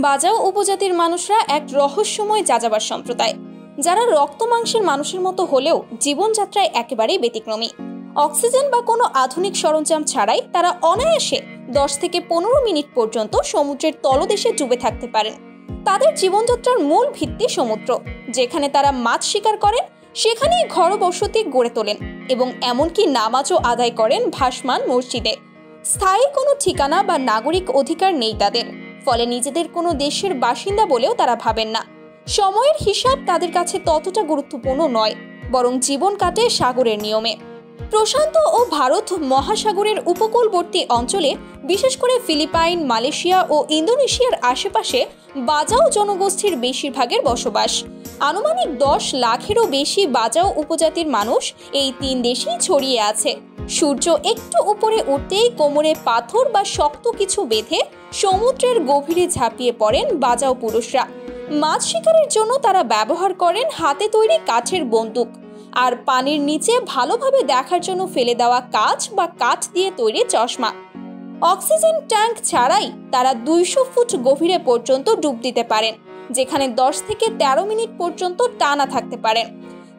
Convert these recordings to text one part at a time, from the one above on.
বাজাও উপজাতির মানুষরা এক রহস্যময় যাযাবার সম্প্রদায়, যারা রক্ত মাংসের মানুষের মতো হলেও জীবনযাত্রায় একেবারেই ব্যতিক্রমী। অক্সিজেন বা কোনো আধুনিক সরঞ্জাম ছাড়াই তারা অনায়াসে 10 থেকে 15 মিনিট পর্যন্ত সমুদ্রের তলদেশে ডুবে থাকতে পারেন। তাদের জীবনযাত্রার মূল ভিত্তি সমুদ্র, যেখানে তারা মাছ শিকার করেন, সেখানেই ঘরবসতি গড়ে তোলেন এবং এমনকি নামাজও আদায় করেন ভাসমান মসজিদে। স্থায়ী কোনো ঠিকানা বা নাগরিক অধিকার নেই তাদের, ফলে নিজেদের কোনো দেশের বাসিন্দা বলেও তারা ভাবেন না। সময়ের হিসাব তাদের কাছে ততটা গুরুত্বপূর্ণ নয়, বরং জীবন কাটে সাগরের নিয়মে। প্রশান্ত ও ভারত মহাসাগরের উপকূলবর্তী অঞ্চলে, বিশেষ করে ফিলিপাইন, মালয়েশিয়া ও ইন্দোনেশিয়ার আশেপাশে বাজাও জনগোষ্ঠীর বেশিরভাগের বসবাস। আনুমানিক 10 লাখেরও বেশি বাজাও উপজাতির মানুষ এই 3 দেশেই ছড়িয়ে আছে। সূর্য একটু উপরে উঠতেই কোমরে পাথর বা শক্ত কিছু বেঁধে সমুদ্রের গভীরে ঝাঁপিয়ে পড়েন বাজাও পুরুষরা। মাছ শিকারের জন্য তারা ব্যবহার করেন হাতে তৈরি কাঠের বন্দুক আর পানির নিচে ভালোভাবে দেখার জন্য ফেলে দেওয়া কাঁচ বা কাঠ দিয়ে তৈরি চশমা। অক্সিজেন ট্যাঙ্ক ছাড়াই তারা 200 ফুট গভীরে পর্যন্ত ডুব দিতে পারেন, যেখানে 10 থেকে 13 মিনিট পর্যন্ত টানা থাকতে পারেন।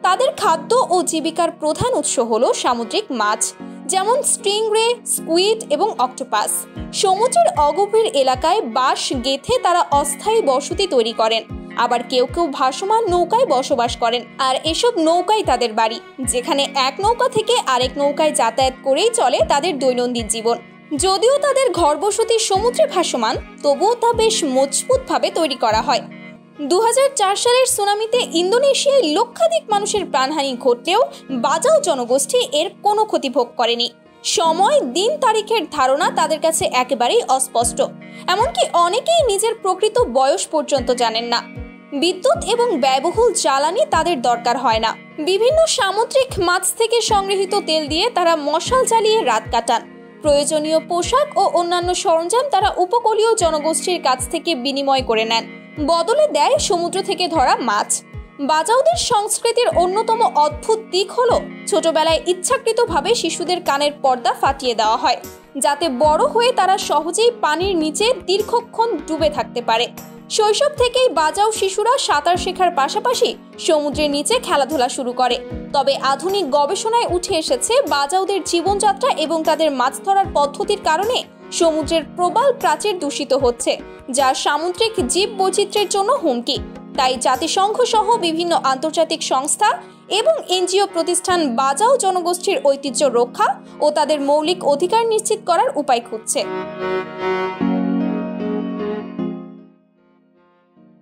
তাদের খাদ্য ও জীবিকার প্রধান উৎস হলো সামুদ্রিক মাছ, যেমন স্টিংরে, স্কুইড এবং অক্টোপাস। সমুদ্রের অগভীর এলাকায় বাঁশ গেঁথে তারা অস্থায়ী বসতি তৈরি করেন। আবার কেউ কেউ ভাসমান নৌকায় বসবাস করেন, আর এসব নৌকাই তাদের বাড়ি, যেখানে এক নৌকা থেকে আরেক নৌকায় যাতায়াত করেই চলে তাদের দৈনন্দিন জীবন। যদিও তাদের ঘরবসতি সমুদ্রে ভাসমান, তবুও তা বেশ মজবুতভাবে তৈরি করা হয়। 2004 সালের সুনামিতে ইন্দোনেশিয়ায় লক্ষাধিক মানুষের প্রাণহানি ঘটলেও বাজাও জনগোষ্ঠী এর কোনো ক্ষতি ভোগ করেনি। সময়, দিন, তারিখের ধারণা তাদের কাছে একেবারেই অস্পষ্ট, এমনকি অনেকেই নিজের প্রকৃত বয়স পর্যন্ত জানেন না। বিদ্যুৎ এবং ব্যয়বহুল জ্বালানি তাদের দরকার হয় না। বিভিন্ন সামুদ্রিক মাছ থেকে সংগৃহীত তেল দিয়ে তারা মশাল জ্বালিয়ে রাত কাটান। প্রয়োজনীয় পোশাক ও অন্যান্য সরঞ্জাম তারা উপকূলীয় জনগোষ্ঠীর কাছ থেকে বিনিময় করে নেন, বদলে দেয় সমুদ্র থেকে ধরা মাছ। বাজাওদের সংস্কৃতির অন্যতম অদ্ভুত দিক হলো ছোটবেলায় ইচ্ছাকৃতভাবে শিশুদের কানের পর্দা ফাটিয়ে দেওয়া হয়, যাতে বড় হয়ে তারা সহজেই পানির নিচে দীর্ঘক্ষণ ডুবে থাকতে পারে। শৈশব থেকেই বাজাও শিশুরা সাঁতার শেখার পাশাপাশি সমুদ্রের নিচে খেলাধুলা শুরু করে। তবে আধুনিক গবেষণায় উঠে এসেছে বাজাওদের জীবনযাত্রা এবং তাদের মাছ ধরার পদ্ধতির কারণে সমুদ্রের প্রবাল প্রাচীর দূষিত হচ্ছে, যা সামুদ্রিক জীব বৈচিত্র্যের জন্য হুমকি। তাই জাতিসংঘ সহ বিভিন্ন আন্তর্জাতিক সংস্থা এবং এনজিও প্রতিষ্ঠান বাজাও জনগোষ্ঠীর ঐতিহ্য রক্ষা ও তাদের মৌলিক অধিকার নিশ্চিত করার উপায় খুঁজছে।